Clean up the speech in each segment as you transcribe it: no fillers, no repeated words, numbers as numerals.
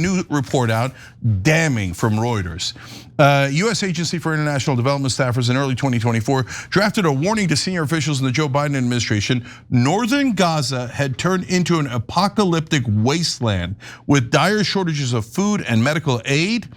new report out, damning from Reuters. U.S. Agency for International Development staffers in early 2024 drafted a warning to senior officials in the Joe Biden administration. Northern Gaza had turned into an apocalyptic wasteland with dire shortages of food and medical aid.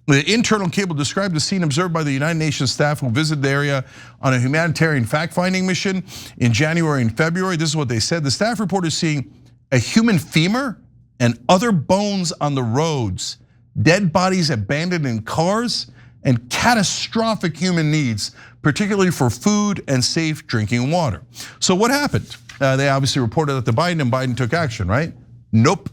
The internal cable described the scene observed by the United Nations staff who visited the area on a humanitarian fact-finding mission in January and February. This is what they said. The staff reported seeing a human femur and other bones on the roads, dead bodies abandoned in cars, and catastrophic human needs, particularly for food and safe drinking water. So what happened? They obviously reported that Biden took action, right? Nope.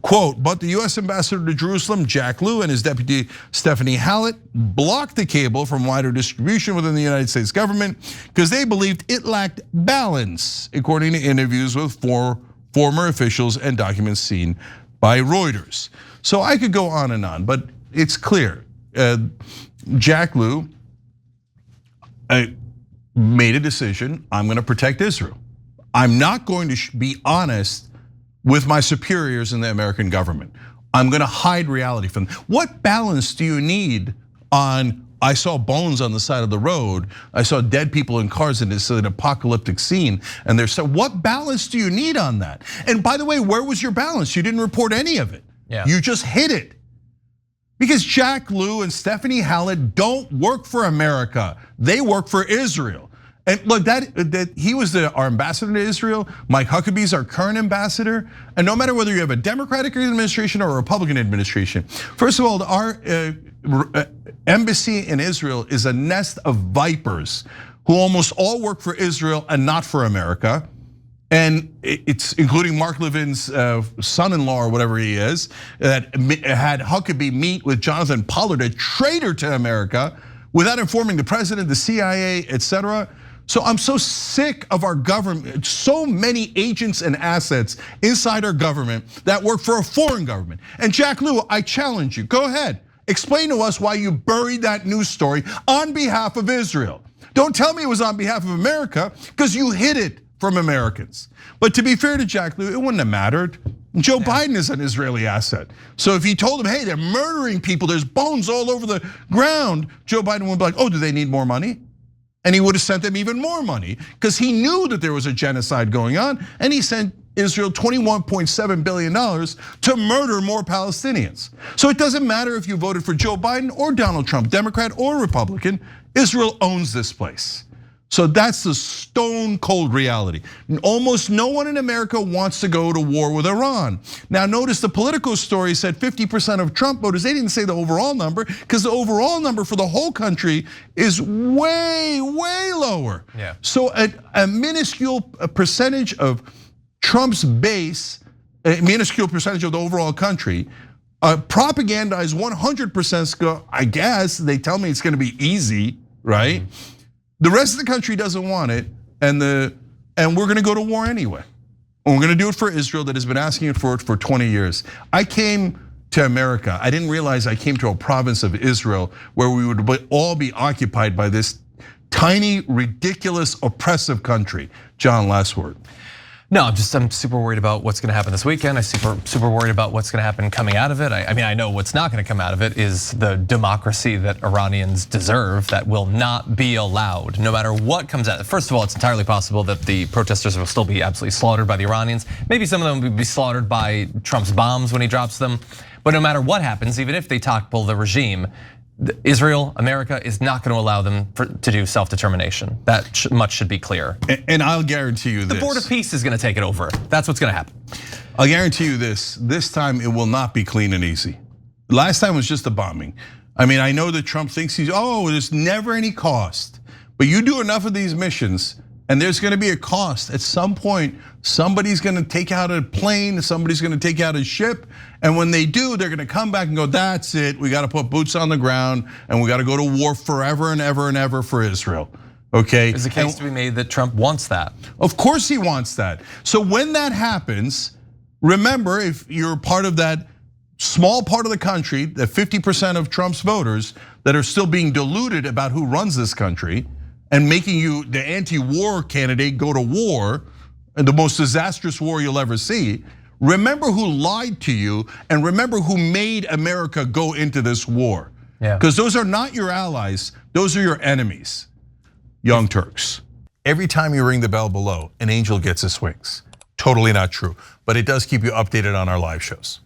Quote, but the US ambassador to Jerusalem, Jack Lew, and his deputy Stephanie Hallett blocked the cable from wider distribution within the United States government because they believed it lacked balance, according to interviews with former officials and documents seen by Reuters. So I could go on, but it's clear. Jack Lew made a decision, I'm gonna protect Israel. I'm not going to be honest with my superiors in the American government. I'm gonna hide reality from them. What balance do you need on, I saw bones on the side of the road, I saw dead people in cars in this an apocalyptic scene, and there's what balance do you need on that? And by the way, where was your balance? You didn't report any of it. Yeah. You just hid it. Because Jack Lew and Stephanie Hallett don't work for America, they work for Israel. And look, that he was our ambassador to Israel. Mike Huckabee's our current ambassador. And no matter whether you have a Democratic administration or a Republican administration, first of all, our embassy in Israel is a nest of vipers who almost all work for Israel and not for America. And it's including Mark Levin's son-in-law or whatever he is, that had Huckabee meet with Jonathan Pollard, a traitor to America, without informing the president, the CIA, etc. So I'm so sick of our government, so many agents and assets inside our government that work for a foreign government. And Jack Lew, I challenge you, go ahead. Explain to us why you buried that news story on behalf of Israel. Don't tell me it was on behalf of America, because you hid it from Americans. But to be fair to Jack Lew, it wouldn't have mattered. Joe Biden is an Israeli asset. So if he told him, hey, they're murdering people, there's bones all over the ground, Joe Biden would be like, oh, do they need more money? And he would have sent them even more money because he knew that there was a genocide going on, and he sent Israel $21.7 billion to murder more Palestinians. So it doesn't matter if you voted for Joe Biden or Donald Trump, Democrat or Republican, Israel owns this place. So that's the stone cold reality. Almost no one in America wants to go to war with Iran. Now notice the Politico story said 50% of Trump voters, they didn't say the overall number, because the overall number for the whole country is way, way lower. Yeah. So a minuscule percentage of Trump's base, a minuscule percentage of the overall country, propagandized 100%, I guess, they tell me it's gonna be easy, right? Mm-hmm. The rest of the country doesn't want it, and we're gonna go to war anyway. And we're gonna do it for Israel that has been asking it for 20 years. I came to America, I didn't realize I came to a province of Israel where we would all be occupied by this tiny, ridiculous, oppressive country. John, last word. No, I'm super worried about what's gonna happen this weekend. I'm super worried about what's gonna happen coming out of it. I mean, I know what's not gonna come out of it is the democracy that Iranians deserve that will not be allowed, no matter what comes out. First of all, it's entirely possible that the protesters will still be absolutely slaughtered by the Iranians. Maybe some of them will be slaughtered by Trump's bombs when he drops them. But no matter what happens, even if they topple the regime, Israel, America is not going to allow them to do self-determination. That much should be clear. And I'll guarantee you this. The Board of Peace is going to take it over. That's what's going to happen. I'll guarantee you this. This time it will not be clean and easy. Last time was just a bombing. I mean, I know that Trump thinks there's never any cost. But you do enough of these missions, and there's gonna be a cost. At some point, somebody's gonna take out a plane, somebody's gonna take out a ship, and when they do, they're gonna come back and go, that's it, we gotta put boots on the ground, and we gotta go to war forever and ever and ever for Israel, okay? There's a case to be made that Trump wants that. Of course he wants that. So when that happens, remember, if you're part of that small part of the country, that 50% of Trump's voters that are still being deluded about who runs this country, and making you the anti-war candidate go to war, and the most disastrous war you'll ever see. remember who lied to you and remember who made America go into this war. Because those are not your allies, those are your enemies. Young Turks. Every time you ring the bell below, an angel gets his wings. Totally not true, but it does keep you updated on our live shows.